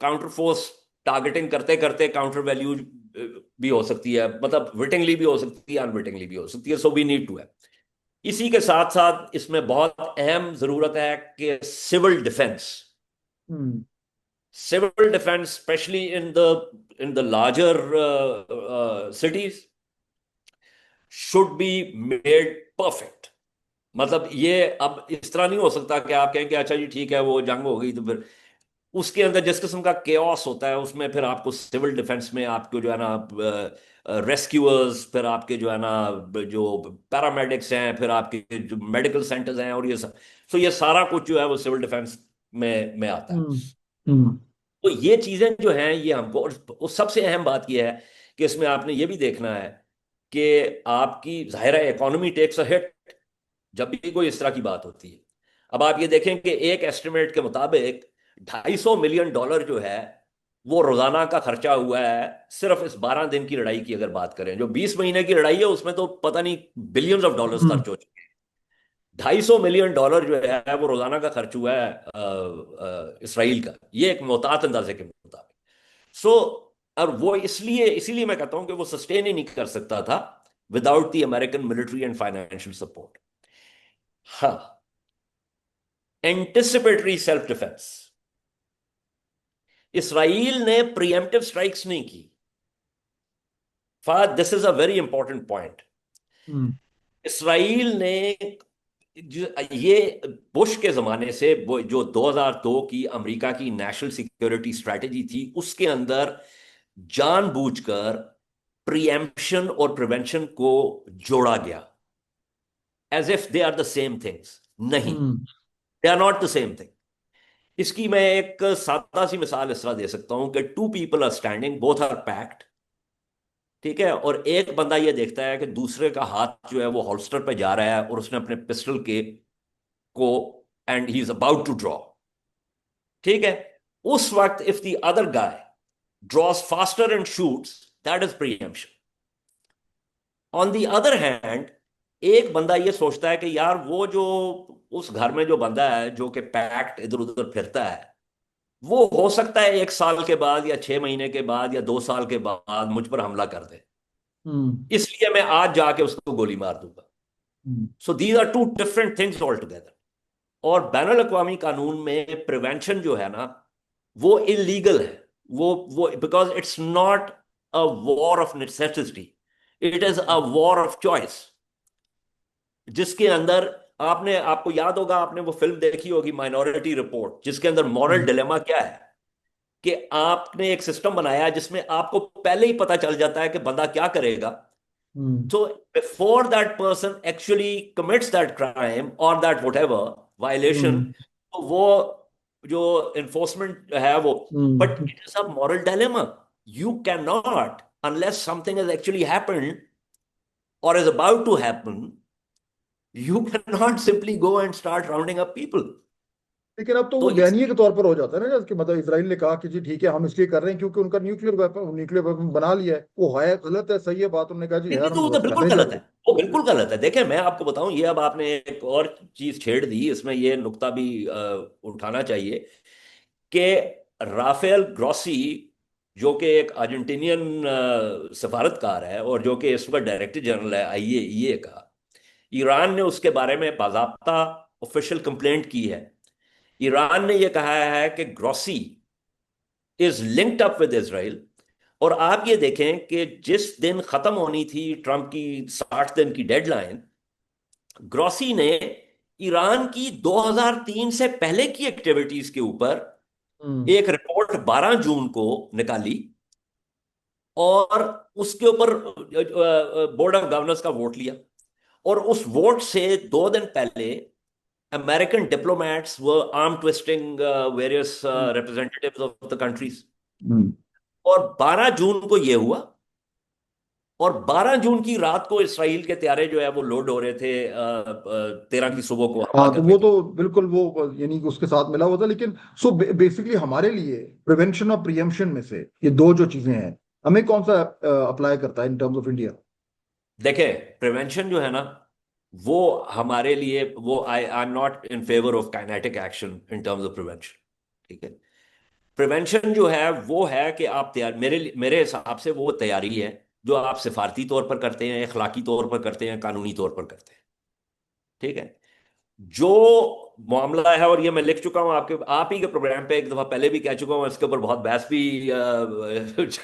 काउंटर फोर्स टारगेटिंग करते करते काउंटर वैल्यू भी हो सकती है, मतलब विटिंगली भी हो सकती है, अनविटिंगली भी हो सकती है। सो वी नीड टू है। इसी के साथ साथ इसमें बहुत अहम जरूरत है कि civil defence, hmm, civil defence specially in the larger cities should be made perfect. मतलब ये अब इस तरह नहीं हो सकता कि आप कहें कि अच्छा जी ठीक है वो जंग हो गई, तो फिर उसके अंदर जिस किस्म का केओस होता है उसमें फिर आपको सिविल डिफेंस में आपको जो है ना रेस्क्यूअर्स, फिर आपके जो है ना जो पैरामेडिक्स हैं, फिर आपके जो मेडिकल सेंटर्स हैं, और ये सब, तो ये सारा कुछ जो है वो सिविल डिफेंस में आता है। हम्म, हम्म, तो ये चीजें जो हैं ये हमको, और सबसे अहम बात ये है कि इसमें आपने ये भी देखना है कि आपकी जाहिर है इकोनॉमी टेक्स अ हिट जब भी कोई इस तरह की बात होती है। अब आप ये देखें कि एक एस्टिमेट के मुताबिक $250 मिलियन जो है वो रोजाना का खर्चा हुआ है सिर्फ इस 12 दिन की लड़ाई की। अगर बात करें जो 20 महीने की लड़ाई है उसमें तो पता नहीं बिलियंस ऑफ डॉलर्स हम्म, खर्च हो चुके हैं। $250 मिलियन जो है वो रोजाना का खर्च हुआ है इसराइल का, ये एक मोहतात अंदाजे के मुताबिक। सो और वो इसलिए इसीलिए मैं कहता हूं कि वो सस्टेन ही नहीं कर सकता था without the American military and financial support. हाँ, एंटिसिपेटरी सेल्फ डिफेंस, इसराइल ने प्रीएम्प्टिव स्ट्राइक्स नहीं की। Fahd this is a very important point. Hmm, Israel ने ये बुश के जमाने से जो 2002 की अमेरिका की नेशनल सिक्योरिटी स्ट्रेटेजी थी उसके अंदर जानबूझकर प्रीएम्प्शन और प्रिवेंशन को जोड़ा गया, as if they are the same things. नहीं, hmm, they are not the same thing. इसकी मैं एक सादा सी मिसाल इस तरह दे सकता हूं कि two people are standing, both are packed, ठीक है, और एक बंदा ये देखता है कि दूसरे का हाथ जो है वो होल्स्टर पे जा रहा है और उसने अपने पिस्टल के को and he is about to draw, ठीक है। उस वक्त if the other guy draws faster and shoots, that is preemption. On the other hand एक बंदा ये सोचता है कि यार वो जो उस घर में जो बंदा है जो कि पैक्ड इधर उधर फिरता है, वो हो सकता है 1 साल के बाद या 6 महीने के बाद या 2 साल के बाद मुझ पर हमला कर दे, हम्म, इसलिए मैं आज जाके उसको गोली मार दूंगा। Hmm, so these are two different things all together. और बैनुल अक़वामी कानून में प्रिवेंशन जो है ना वो इलीगल है। वो because it's not a war of necessity, it is a war of choice, जिसके अंदर आपको याद होगा, आपने वो फिल्म देखी होगी माइनॉरिटी रिपोर्ट, जिसके अंदर मॉरल हम्म, डिलेमा क्या है कि आपने एक सिस्टम बनाया है जिसमें आपको पहले ही पता चल जाता है कि बंदा क्या करेगा। हम्म, So before that person actually commits that crime or that whatever violation, हम्म, तो वो जो enforcement है वो, but hmm. it is a moral dilemma. You cannot, unless something has actually happened or is about to happen, you cannot simply go and start rounding up people. लेकिन अब तो वो तो बयानिए के इसलिए तौर पर हो जाता है ना, कि मतलब इसराइल ने कहा कि जी ठीक है हम इसलिए कर रहे हैं क्योंकि उनका न्यूक्लियर वेपन बना लिया है। वो है गलत है सही है बात, उन्होंने कहा जी नहीं यार नहीं, तो हम वो तो बिल्कुल करने जा गलत रहे है, हैं। वो बिल्कुल गलत है। देखिए मैं आपको बताऊं, ये अब आपने एक और चीज छेड़ दी, इसमें ये नुक्ता भी उठाना चाहिए कि राफेल ग्रॉसी जो कि एक अर्जेंटीनियन सफारतकार है और जो कि इस वक्त डायरेक्टर जनरल है आईएईए का, ईरान ने उसके बारे में बाकायदा ऑफिशियल कंप्लेंट की है। ईरान ने यह कहा है कि glossy is linked up with Israel और आप ये देखें कि जिस दिन खत्म होनी थी ट्रंप की 60 दिन की डेडलाइन, ग्रॉसी ने ईरान की 2003 से पहले की एक्टिविटीज के ऊपर हम्म एक रिपोर्ट 12 जून को निकाली, और उसके ऊपर बोर्ड ऑफ गवर्नर्स का वोट लिया। और उस वोट से 2 दिन पहले अमेरिकन डिप्लोमेट्स व arm twisting various hmm representatives of the countries. Hmm. और 12 जून को ये हुआ, और 12 जून की रात को इसराइल के त्यारे जो है वो लोड हो रहे थे, 13 की सुबह को हमला हाँ तो करने वो के। तो बिल्कुल वो यानी कि उसके साथ मिला हुआ था, लेकिन सो बेसिकली हमारे लिए प्रिवेंशन और प्रियम्पशन में से ये दो जो चीजें हैं, हमें कौन सा अप्लाई करता है इन टर्म्स ऑफ इंडिया? देखें, प्रिवेंशन जो है ना, वो हमारे लिए, वो I am not in favour of kinetic action in terms of prevention. ठीक है, प्रिवेंशन जो है वो है कि आप तैयार, मेरे हिसाब से वो तैयारी है जो आप सिफारती तौर पर करते हैं, अखलाकी तौर पर करते हैं, कानूनी तौर पर करते हैं। ठीक है, जो मामला है, और ये मैं लिख चुका हूं आपके, आप ही के प्रोग्राम पे एक दफा पहले भी कह चुका हूं, इसके ऊपर बहुत बहस भी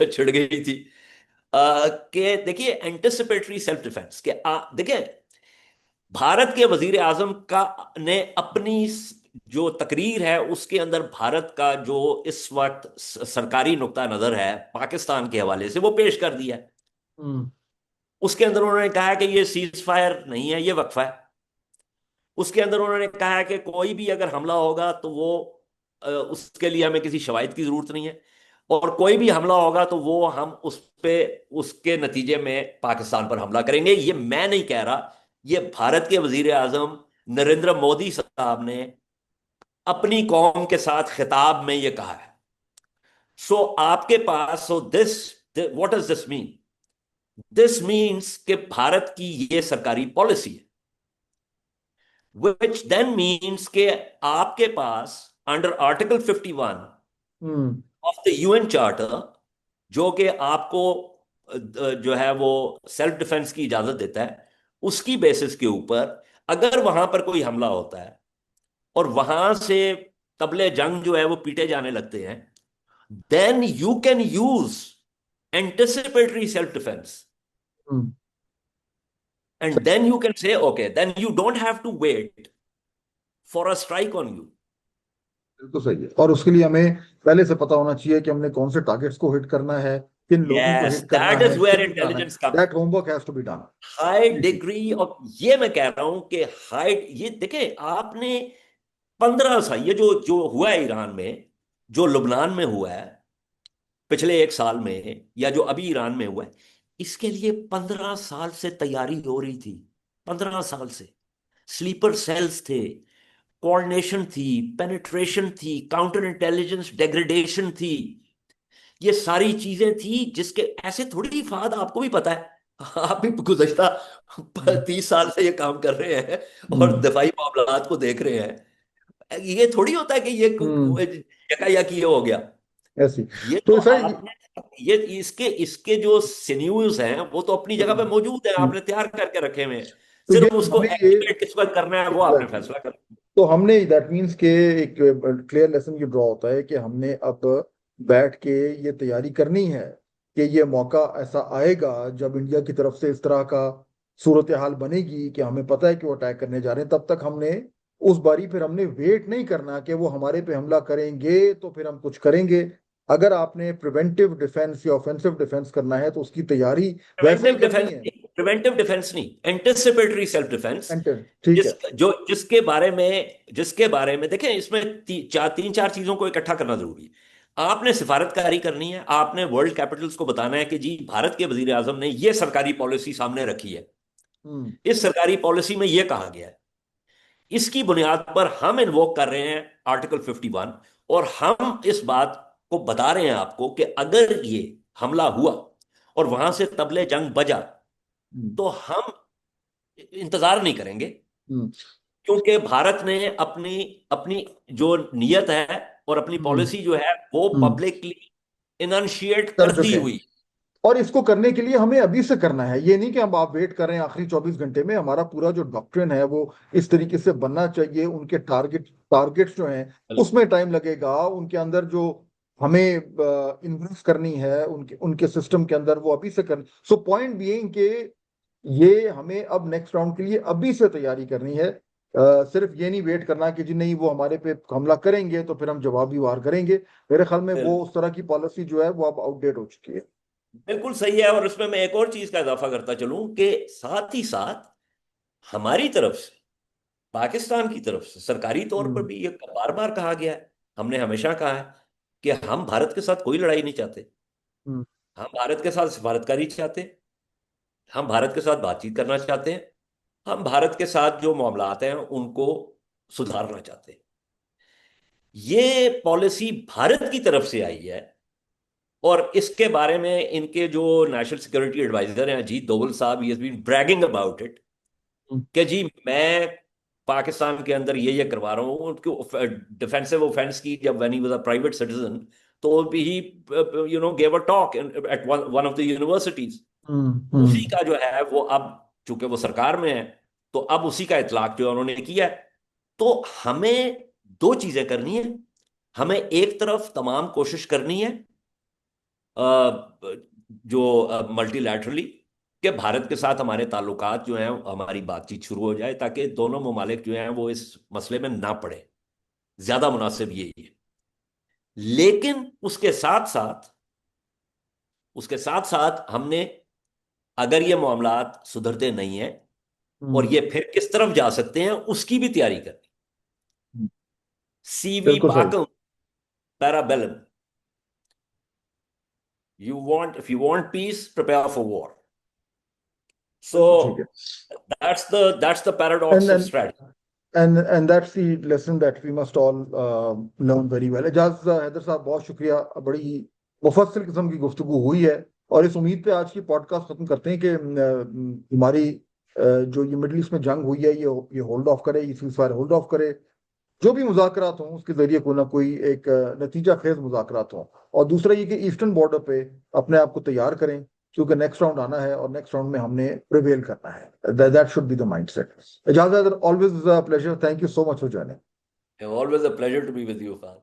छिड़ गई थी, कि देखिए एंटिसिपेटरी सेल्फ डिफेंस के, देखिए भारत के वजीर आजम का ने अपनी जो तकरीर है उसके अंदर भारत का जो इस वक्त सरकारी नुक्ता नजर है पाकिस्तान के हवाले से वो पेश कर दिया है। हम्म उसके अंदर उन्होंने कहा है कि ये सीज फायर नहीं है, ये वक्फा है। उसके अंदर उन्होंने कहा है कि कोई भी अगर हमला होगा तो वो उसके लिए हमें किसी शवाहिद की जरूरत नहीं है, और कोई भी हमला होगा तो वो हम उस पे, उसके नतीजे में पाकिस्तान पर हमला करेंगे। ये मैं नहीं कह रहा, ये भारत के वजीर आजम नरेंद्र मोदी साहब ने अपनी कौम के साथ खिताब में ये कहा है। सो आपके पास, so this, what does this mean? This means कि भारत की ये सरकारी पॉलिसी है, which then means कि आपके पास under article 51 hmm of the UN charter, जो कि आपको जो है वो सेल्फ डिफेंस की इजाजत देता है, उसकी बेसिस के ऊपर अगर वहां पर कोई हमला होता है और वहां से तबले जंग जो है वो पीटे जाने लगते हैं, then you can use anticipatory self defence, hmm. And then you can say okay, then you don't have to wait for a strike on you. बिल्कुल सही है, और उसके लिए हमें पहले से पता होना चाहिए कि हमने कौन से टारगेट्स को हिट करना है, किन लोगों को यस, हिट करना दैट है, इज वेयर क्यों करना है। Intelligence comes. That homework has to be done. हाई जी जी। डिग्री ऑफ, ये मैं कह रहा हूं कि हाई, ये देखें आपने 15 साल, ये जो जो हुआ है ईरान में, जो लुबनान में हुआ है पिछले 1 साल में, या जो अभी ईरान में हुआ है, इसके लिए 15 साल से तैयारी हो रही थी। 15 साल से स्लीपर सेल्स थे, कोऑर्डिनेशन थी, पेनिट्रेशन थी, काउंटर इंटेलिजेंस डेग्रेडेशन थी, ये सारी चीजें थी, जिसके ऐसे थोड़ी फाद, आपको भी पता है, आप भी गुज़श्ता हम्म 30 साल से ये काम कर रहे हैं और हम्म दफाई मामलात को देख रहे हैं। ये थोड़ी होता है कि ये हम्म। यकायक ये हो गया। ऐसी। ये तो तो सर आपने, ये इसके इसके जो सिन्यूज हैं वो तो अपनी जगह पे मौजूद है, हम्म। आपने तैयार करके रखे हुए हैं। तो ये सिर्फ उसको हमें ये एक्टिवेट किस वक्त करना है वो आपने एग्जैक्टली, फैसला कर। तो हमने दैट मीन्स के एक क्लियर लेसन ये ड्रॉ होता है कि हमने अब बैठ के ये तैयारी करनी है कि ये मौका ऐसा आएगा जब इंडिया की तरफ से इस तरह का सूरत हाल बनेगी कि हमें पता है कि वो अटैक करने जा रहे हैं, तब तक हमने उस बारी फिर हमने वेट नहीं करना कि वो हमारे पे हमला करेंगे तो फिर हम कुछ करेंगे। अगर आपने प्रिवेंटिव डिफेंस या ऑफेंसिव डिफेंस करना है तो उसकी तैयारी वैसे ही प्रिवेंटिव करनी डिफेंस है। नहीं, प्रिवेंटिव डिफेंस नहीं, एंटिसिपेटरी सेल्फ डिफेंस। एंटर ठीक जिस है। जो जिसके बारे में देखें, इसमें तीन चार चीजों को इकट्ठा करना जरूरी है। आपने सिफारतकारी करनी है, आपने वर्ल्ड कैपिटल्स को बताना है कि जी भारत के वजीर आजम ने ये सरकारी पॉलिसी सामने रखी है, हम्म इस सरकारी पॉलिसी में ये कहा गया है, इसकी बुनियाद पर हम इन्वोक कर रहे हैं आर्टिकल 51, और हम इस बात को बता रहे हैं आपको कि अगर ये हमला हुआ और वहां से तबले जंग बजा, हम्म तो हम इंतजार नहीं करेंगे, हम्म क्योंकि भारत ने अपनी अपनी जो नीयत है और अपनी हम्म पॉलिसी जो है वो हम्म। पब्लिकली इनशिएट कर कर दी चुके हैं, हुई। और इसको करने के लिए हमें अभी से करना है, ये नहीं कि हम आप वेट कर रहे हैं आखिरी 24 घंटे में। हमारा पूरा जो डॉक्ट्रिन है वो इस तरीके से बनना चाहिए, उनके टारगेट्स जो हैं उसमें टाइम लगेगा, उनके अंदर जो हमें इन्वेस्ट करनी है उनके उनके सिस्टम के अंदर, वो अभी से कर। सो पॉइंट बीइंग कि ये हमें अब नेक्स्ट राउंड के लिए अभी से तैयारी करनी है। सिर्फ ये नहीं वेट करना कि जी नहीं वो हमारे पे हमला करेंगे तो फिर हम जवाबी वार करेंगे। मेरे ख्याल में वो बिल्कुल उस तरह की पॉलिसी जो है वो अब आउटडेट हो चुकी है। बिल्कुल सही है। और उसमें मैं एक और चीज का इजाफा करता चलूं कि साथ ही साथ हमारी तरफ से, पाकिस्तान की तरफ से सरकारी तौर पर हम्म। भी ये बार बार कहा गया है, हमने हमेशा कहा है कि हम भारत के साथ कोई लड़ाई नहीं चाहते। हम्म। हम भारत के साथ सिफारतकारी चाहते हैं, हम भारत के साथ बातचीत करना चाहते हैं, हम भारत के साथ जो मामलात हैं उनको सुधारना चाहते हैं। ये पॉलिसी भारत की तरफ से आई है। और इसके बारे में इनके जो नेशनल सिक्योरिटी एडवाइजर हैं अजीत दोवल साहब, he has been bragging about it hmm. कि जी मैं पाकिस्तान के अंदर ये करवा रहा हूँ। उनकी डिफेंसिव ऑफेंस की जब when he was a private citizen, तो भी gave a talk at one of the universities. Hmm. उसी हम्म। का जो है वो अब, चूंकि वो सरकार में है, तो अब उसी का इतलाक जो है उन्होंने किया है। तो हमें दो चीजें करनी है। हमें एक तरफ तमाम कोशिश करनी है जो मल्टीलैटरली, कि भारत के साथ हमारे ताल्लुकात जो हैं, हमारी बातचीत शुरू हो जाए ताकि दोनों ममालिक जो हैं वो इस मसले में ना पड़े। ज्यादा मुनासिब यही है। लेकिन उसके साथ साथ हमने, अगर ये मामलात सुधरते नहीं हैं और हम्म। ये फिर किस तरफ जा सकते हैं, उसकी भी तैयारी करनी। हम्म। सीवी बिल्कुल सही। पाकम पैराबेलम। If you want peace, prepare for war. So बिल्कुल ठीक है। That's the and paradox of and strategy. And that's the lesson that we must all learn very well. Ejaz Haider साहब, बहुत शुक्रिया। बड़ी मुफस्सिल किस्म की गुफ्तगू हुई है। और इस उम्मीद पे आज की पॉडकास्ट खत्म करते हैं कि हमारी जो ये मिडल ईस्ट में जंग हुई है ये होल्ड ऑफ करे, ये सीज़फायर होल्ड ऑफ करे। जो भी मुज़ाकरात हों उसके जरिए कोई ना कोई एक नतीजा खेज मुज़ाकरात हों। और दूसरा ये कि ईस्टर्न बॉर्डर पे अपने आप को तैयार करें, क्योंकि नेक्स्ट राउंड आना है और नेक्स्ट राउंड में हमने प्रिवेल करना है। That should be the mindset. इजाज़त, always pleasure. Thank you so much for joining. Always a pleasure to be with you, Khan.